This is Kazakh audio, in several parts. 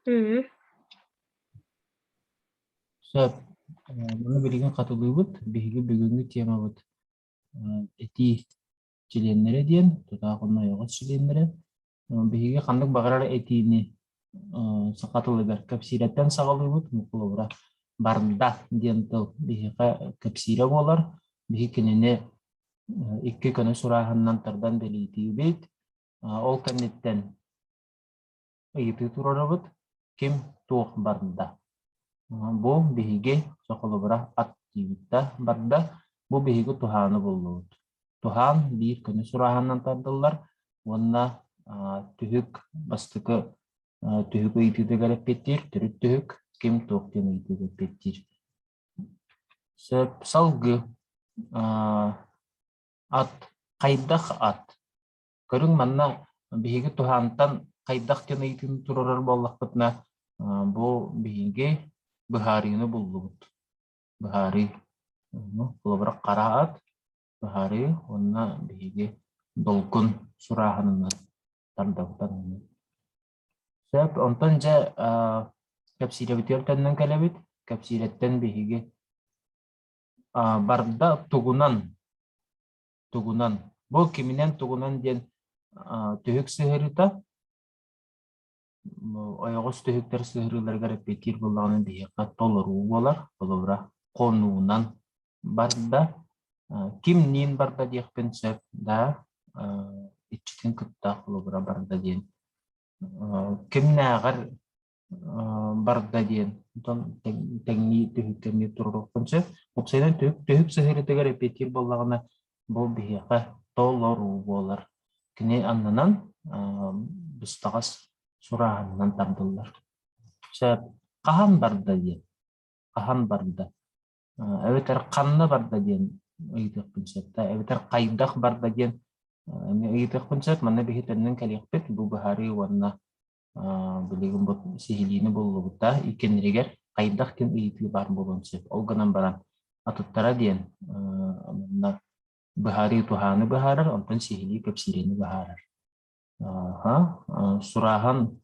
Hı. Сөп, мұны білген қатылы бұд, бігі бүгінгі тема бұд. Эти членлері ден, тұтағына оғыз членлері. Бігі қандық бағарар этині сақатылы бір кәпсиреттен сағалы бұд, мұқылы бұра барында ден тұл бігі кәпсире болар. Бігі кеніне икки көні сұрағыннан тұрдан белейті бейт. Ол кәнеттен ұйыты тұрары бұд, кем туық барында. Бу биһиги соқолубура ат тиибитта барда бу биһиги туһааны буллубут. Туһаан биир көнү сураһаннан тардыллар. Уонна түһүк бастыкы түһүк ыйтыыга леппеттир, түрүт түһүк ким туохтен ыйтыыга леппеттир. Сөп салгы ат кайдах ат. Көрүң манна биһиги туһаантан кайдах тен ыйтыын турарар боллакпытна бу биһиги Быхарины буллубут. Быхары, булабырақ қара ат, быхары, онна биһиги долкун сураханына тардауттан. Сөп, онтан жа кәпсиребитер тәннен кәлебит, кәпсиреттен биһиги барда тугунан. Бұл киминен тугунан ден түһүк сыһырыта, Ойоғыз түхіктер сығырыларға репетир болағының бейіққа толыру болар, болуыра қонуынан барда, ким нен барда дейікпен сөп, да, итчетін күтті болуыра барда дейін. Ким нәғар барда дейін, тәңні түхіктеріне тұрырықпын сөп, ұқсайдан түхік сығырыларға репетир болағына бұл бейіққа толыру болар. Кіне аннынан бұстағас Сураһаннан тардыллар. Сөп, қахан барда дейін. Қахан барда. Әветер қанны барда дейін. Үйдіқпін сөп. Әветер қайдақ барда дейін. Үйдіқпін сөп. Мана бейхеттерінен кәлеқпет. Бұл бұхары уанна білеген бұл сихилині болу бұтта. Икенрегер қайдақ кен үйді бар болуын сөп. Олғынан баран атыттара дейін. Бұхары туханы бұхарар. Онтан сихили көпсирені бұхарар. Сурахан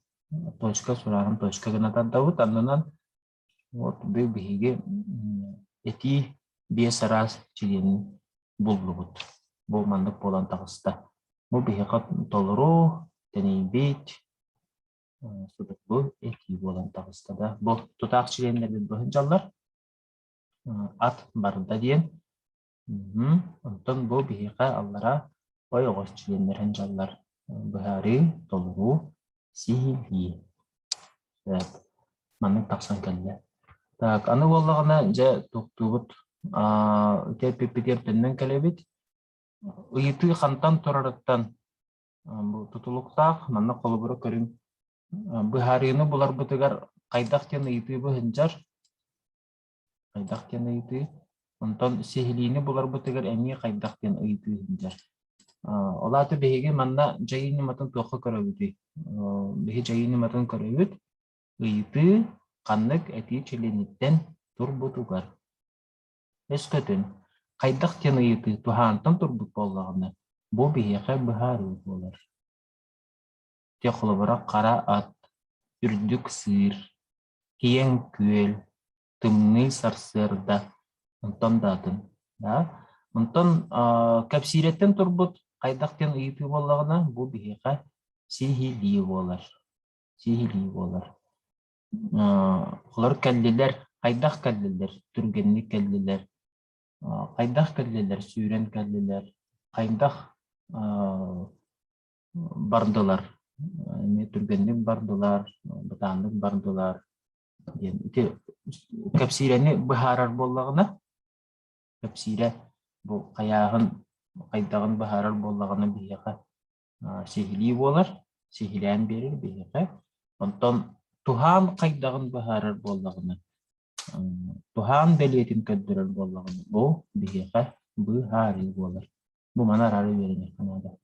точка гына тардабыт аннан вот биһиги эти бес раз чилен буллубут бу мандык болан тагыста бу биһига толору тенейбит судук бу эти болан тагыста да бу тутак чилендердин бохынжаллар ат барда диен онтон бу биһига аллара ойогос чилендерин жаллар Быхары, толыру, сихили. Манның тақсан кәлі. Так, аны болағына жа тоқтуғыт тәпеппетер тәннен кәлебет. Үйеті қантан тұрарыттан тұтылықтақ, манны қолы бұры көрім. Быхарыны бұлар бұтығар қайдақ тен үйеті бұхынжар. Қайдақ тен үйеті. Онтан сихилині бұлар бұтығар әме қайдақ тен үйеті бұхынжар. Олаты беге манна жайыны матын тоқы көрөбүті. Беге жайыны матын көрөбүт. Үйті қаннық әти челенеттен турбутугар. Өскөтін, қайдақ тен үйті тухантан турбут болағына, бұл беге бұхары болар. Теқылы бұра қара ат, үрдік сыр, киен көл, тымны сарсырда, ұнтан датын. Ұнтан кәпсиреттен турбут, қайдақтен үйті болағына бұл бейіға сихили болар. Олар кәллелер, қайдақ кәллелер, түргенлік кәллелер, қайдақ кәллелер, сүйрен кәллелер, қайдақ бардылар, түргенлік бардылар, бұтандық бардылар. Кәпсирені бұхарар болағына, кәпсире бұл қаяғын қайдағын бұхарар болағына бейіға сихили болар, сихилен берір бейіға. Онтан тухан қайдағын бұхарар болағына, тухан бәлетін көддірір болағына, бұл бейіға бұхары болар. Бұл манар ары беріне қанада.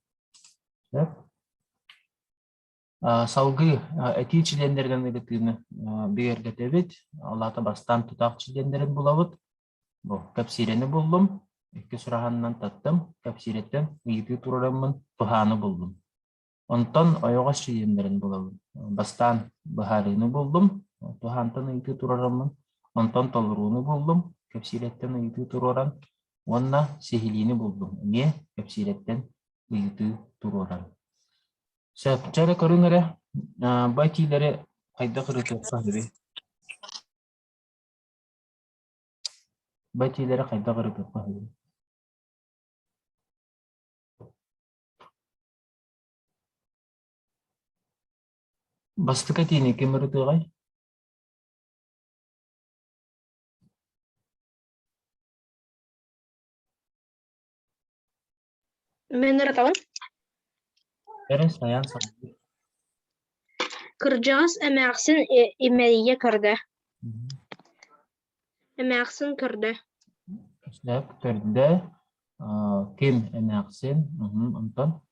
Салғы әти чилендерден үлітігіні бігергетебет, Аллата бастан тұтақ чилендерін бұлауыт. Бұл кәпсирені болдым. Екі сұрағаннан таттым, кәпсиреттен үйті тұрарымын, тұханы болдым. Онтон ойоғас шиемдерін болалым. Бастан бахарыны болдым. Тухантан ыйты турарамын. Онтон толуруны болдым. Кепсилеттен ыйты тураран. Онна сихилини болдым. Не кепсилеттен ыйты тураран. Сөп, чары көрүңөрө. Байтилери кайда кырыты сахиби. Байтилери кайда кырыты сахиби. Бастыка тиини кем ырытыгай? Мен ыратабын. Эре саян сахиби. Кырдьаҕас эмээхсин имэрийэ көрдө. Эмээхсин көрдө. Сөп, көрдө. Кем эмэксин. Онтон.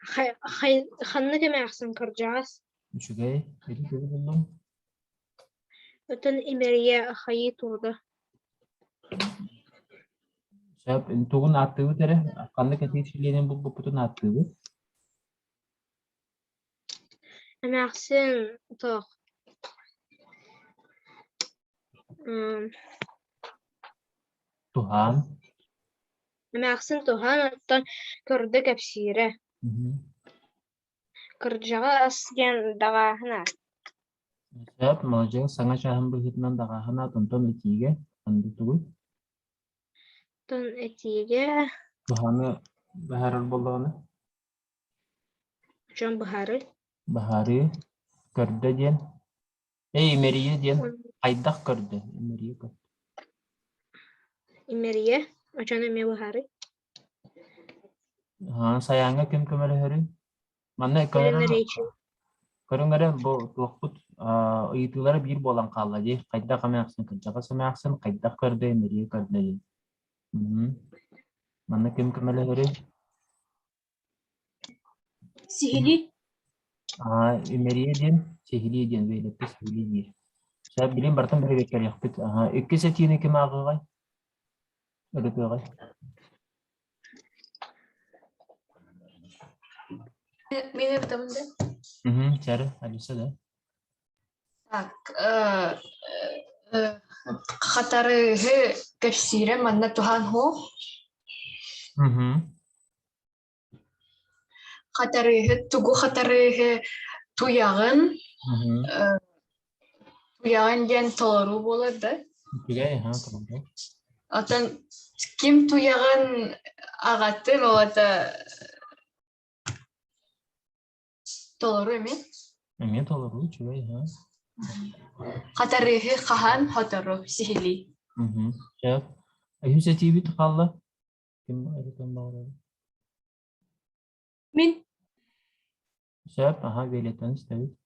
Ханнык эмээхсин кырдьаҕас. Үчүгэй. Эри көрү болдум. Өтөн имэрийэ хайыы турда. Сөп, тугун аттыбы тере. Канны кетишиленин бул бупутун аттыбы. Эмээхсин тоох. Тухан. Эмээхсин туһан оттон көрдө кэпсиирэ. Кырдьаҕас диэн даҕааһына. Сөп, молодец. Саңа чаһын быһытынан даҕаһына тонтон итиге. Анды тугуй. Тон этиге Туханы баһарар боллоҕуна. дьон быһары. Баһары көрдө диэн. Имерийе диэн. Хайдах көрдө. Имерийе көрдө. Имэрийэ очон эме быһары. Саяңа кем көмөлөһөрү. Манна Билэнэрэйчи. көрүңөрө бу туохпут ыйытылары бир болан калла ди. Кайда камаксын кыджага самаксын кайда көрдө имерийе көрдө ди. Манна кем көмөлөһөрү. Сихили. Имерийе диэн, сехили диэн бейлепти сехили диир. Сәп билем бартан бери бекер яхпыт. Икки сетине кем агыгай? Өрөтөгай. Мен ыратабын да. Чары, Алиса да. Так, хатарыһы кэпсиирэ манна туһан ху. Хатарыһы тугу хатарыһы туяғын. Туяғын диэн толору болар да. Үчүгэй, tamam. Отон ким туяғын агатын олата толору эме. Мен толору үчүгэй, Хатарыһы хаһан хотору сихили. Сәп. Айхүсэ тибит қалла. Кем айтан бағырады? Мин. Сәп, велетен істәбит.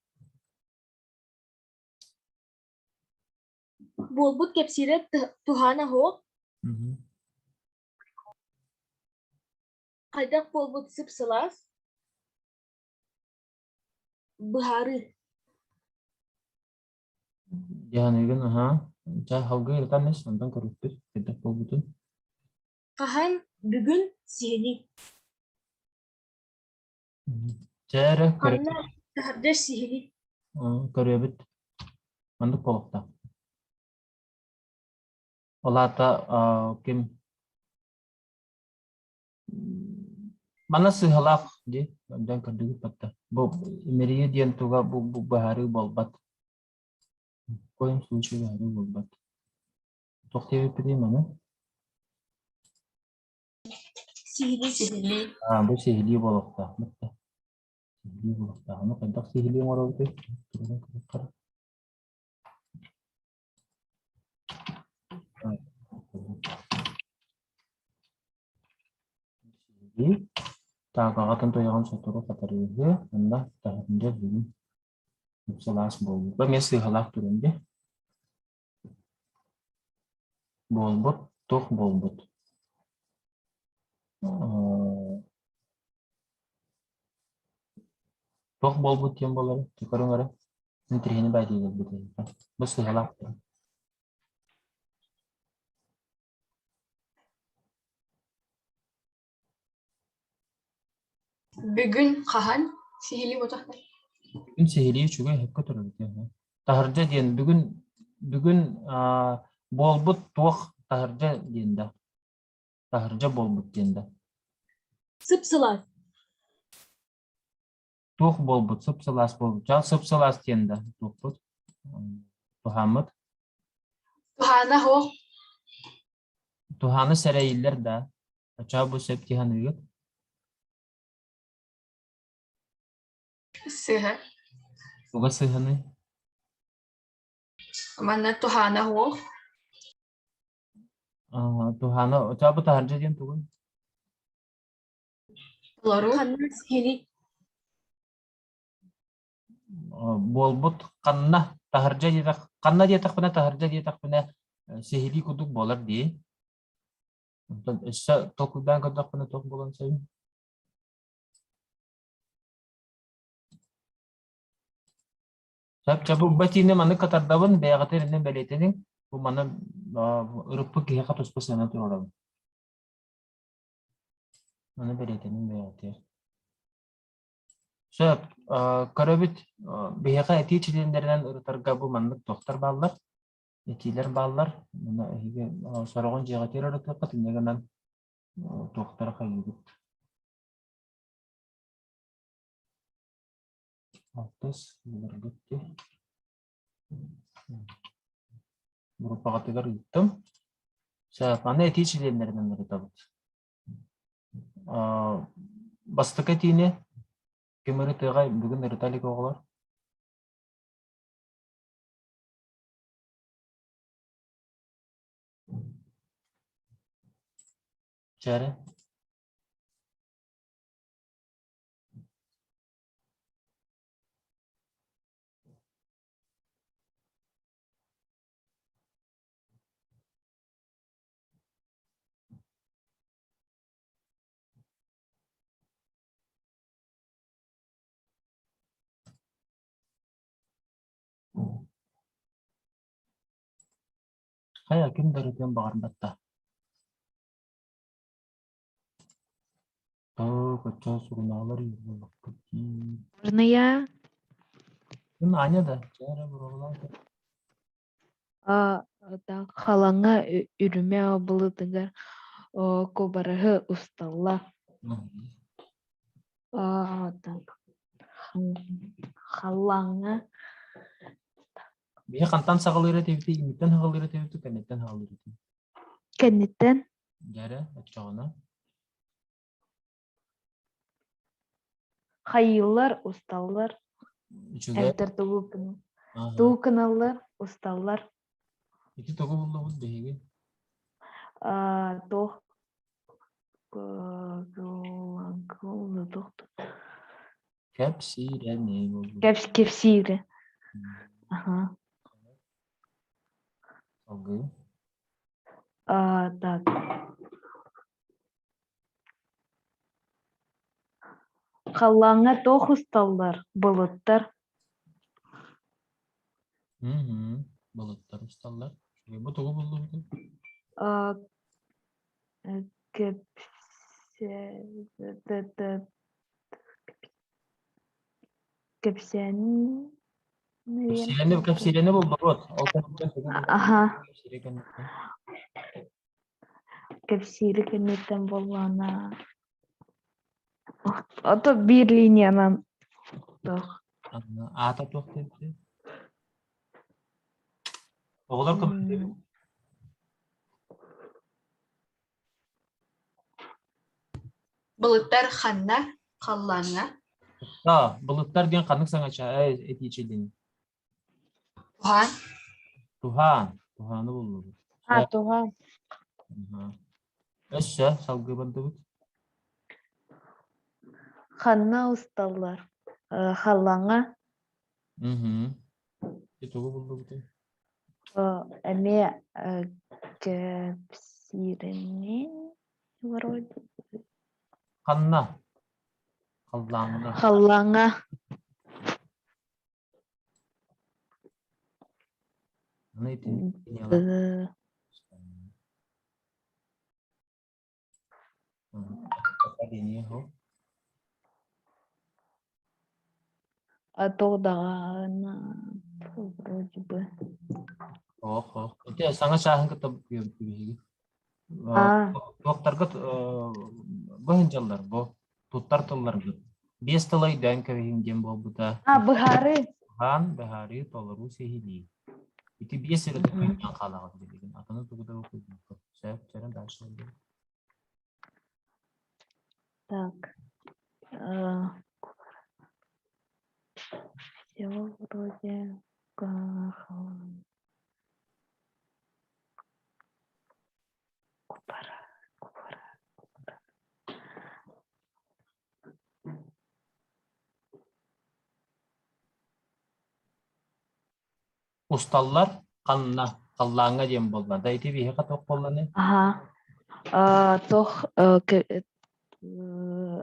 Болбут кэпсиирэ туһана хуо. Хайдах болбут сыпсылас. Быһары. Яныгын, жа халгы ыртаныс, ондан көрүптүр. Кайдак болбутун. Хаһан бүгүн сихили. Жары Анна тахардаш сихили. көрөбүт. Мандык болукта. Олата ким Мана сыһалаах ди, ондан көрдүгүт батта. Бу имерийе диэн туга бу баһары болбат. В коем случае баһары болбат. Тохтебит пидим аны. Сихили. Бу сихили болукта. Сихили болукта. Аны кайдак сихили оңоролду? Тағағатын тояған сотыру қатарығы, анда тағында бүгін үпсалас болды. Ба мен сыйғалақ түрінде болбыт, тоқ болбыт. Тоқ болбыт тем болары, түкірің әрі. Мен тіргені бәдейді бұды. Бұл сыйғалақ түрі. Бүгүн хаһан сихили ботахтар. Бүгүн сихили чуга хепке турар. Тахаржа диен бүгүн болбут туох тахаржа диенда. Тахаржа болбут диенда. Сып-сылас. Туох болбут, сып-сылас болбут. Жа сып-сылас диенда. Туохпут. Тухамыт. Тухана хо Туханы сәрәйиллер да. Ача бу сеп тиһаныгыт. сыһа. Туга сыһаны. Манна тухана хо Туханы, ача бу тахаржа диен тугун. толору Ханна сихили. Болбут канна тахаржа диетак. Канна диетак бина тахаржа диетак бина сихили кудук болар ди. Өссө токудан кодак бина ток болан сайын. Çabuk batine manı katardavın beyagatırının belirtenin bu manı ırıpı kihe katos pasana turoram. Manı belirtenin beyagatır. Söp karabit beyaka eti çilinlerinden ırıtarga bu manlık doktor ballar. Etiler ballar. Mana hige sarıgon jegatır ırıtı katınneganan doktor kayıbıt. Altas gitti. Grupa kategori gittim. Söp mana eti çilinlerinden ırıtabıt. Бастык этине кемери тыгай бүгүн ырыталик оголор. Чаре. Кая ким дөрөтөн багарбатта. Кочо сугуналар юлук. Можно я? Ким Аня да. Чаре бурулан. Так, халаңа үрүмө булытыгар кобарыһы усталла. Так, халаңа Бие кантан сагалыра тебити, имиттен хагалыра тебити, кенеттен хагалыра тебити. кеннеттен Жаре, ачагына. хайыллар усталлар. Үчүгө. Элтер туукыналлар усталлар. Ити тогу булду бут беги. Тох Кепсирене болду. кепсире. Ага. Алгы. Так. Халлаңа тох усталлар, болыттар. Болуттар усталлар. Бу тогу булду бут. Кепсирене болду бут. Ага. Кепсире кенеттен болгана. Ото бир линиянан тох. Ата тох депти. Оголор кым? булыттар ханна халлаңа Булыттар деген канык саңача этичилин. тухан Туханы болду. Туга. Өссө салгы болду. Ханна усталлар. Халлаңа Тогу болду. эме кепсирене вроде. Канна. Халлаңна. Халлаңа Тогдағаны вроде бы. Ох. Ите саңа шаһын кытып күйеги. Тоқтарга быһынчаллар бу туттар тыллар. Бес тылай дан кевинден болбута. Быһары. Хан бахари толару сехили. Ити бес эле тукуйдан калагы деген. Атаны тугуда окуйдум. Сәп чаран дальше. Так. Все вроде как. Купара. Усталлар канна каллаңга дем болла. Да ити бихе каток болланы. Ага.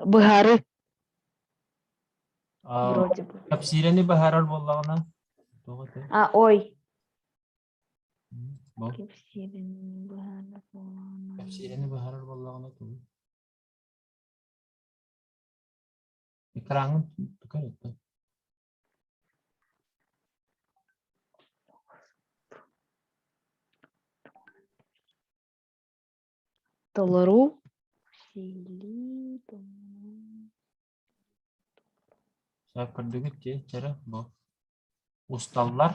Быһары вроде бы. Тапсирени бахарар боллагына. Тоготе. Ой. Бо. Кепсирин быһары. Тапсирени бахарар боллагына тугу. Экранын тукарытты. Толару. Сәп кырдыгыт же чара бо. Усталлар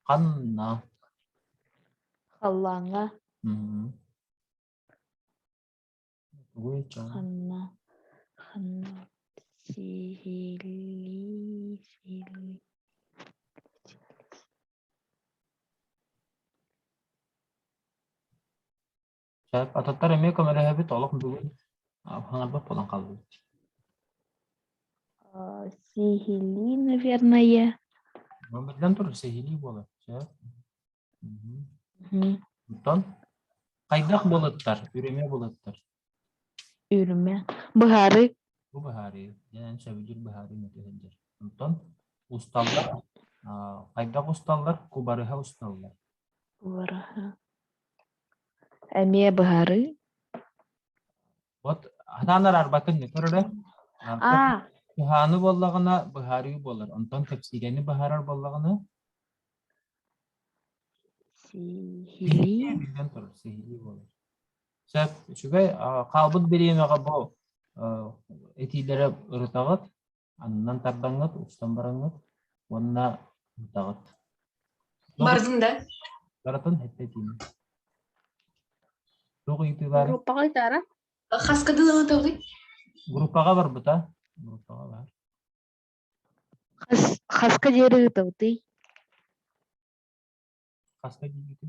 канна. Халлаңа. Ханна. Ханна. Сихили. Сәп ататтар эме көмөлө бит олық бүгүн. Хаңар бап болан калды. Сихили, наверное. Мөмөдден тур сехили болот. Сәп. Мгм. Тон кайдак болоттар, үреме болоттар. Үрмә. Быһары. Бу бахари, ян шабыжыр бахари метехендер. Тон усталлар, кайдак усталлар, кубарыха усталлар. Быһары. Әме быһары. Вот ханар арбакын не көрдө? Ханы боллагына бахари болар. Онтон тепсирени бахарар боллагына Сихили. билген тур, сехили болар. Сәп, шугай калбыт беремеге бу этилере ырытагыт, аннан тардаңыт, устан бараңыт, онна ырытагыт. Бардың да. Баратын хеттетин. Тугу итибар. Группаға тара. Хаскадылығы тауды. Группага бар бута. Группага бар. Хаска жері тауты. Каска дигити.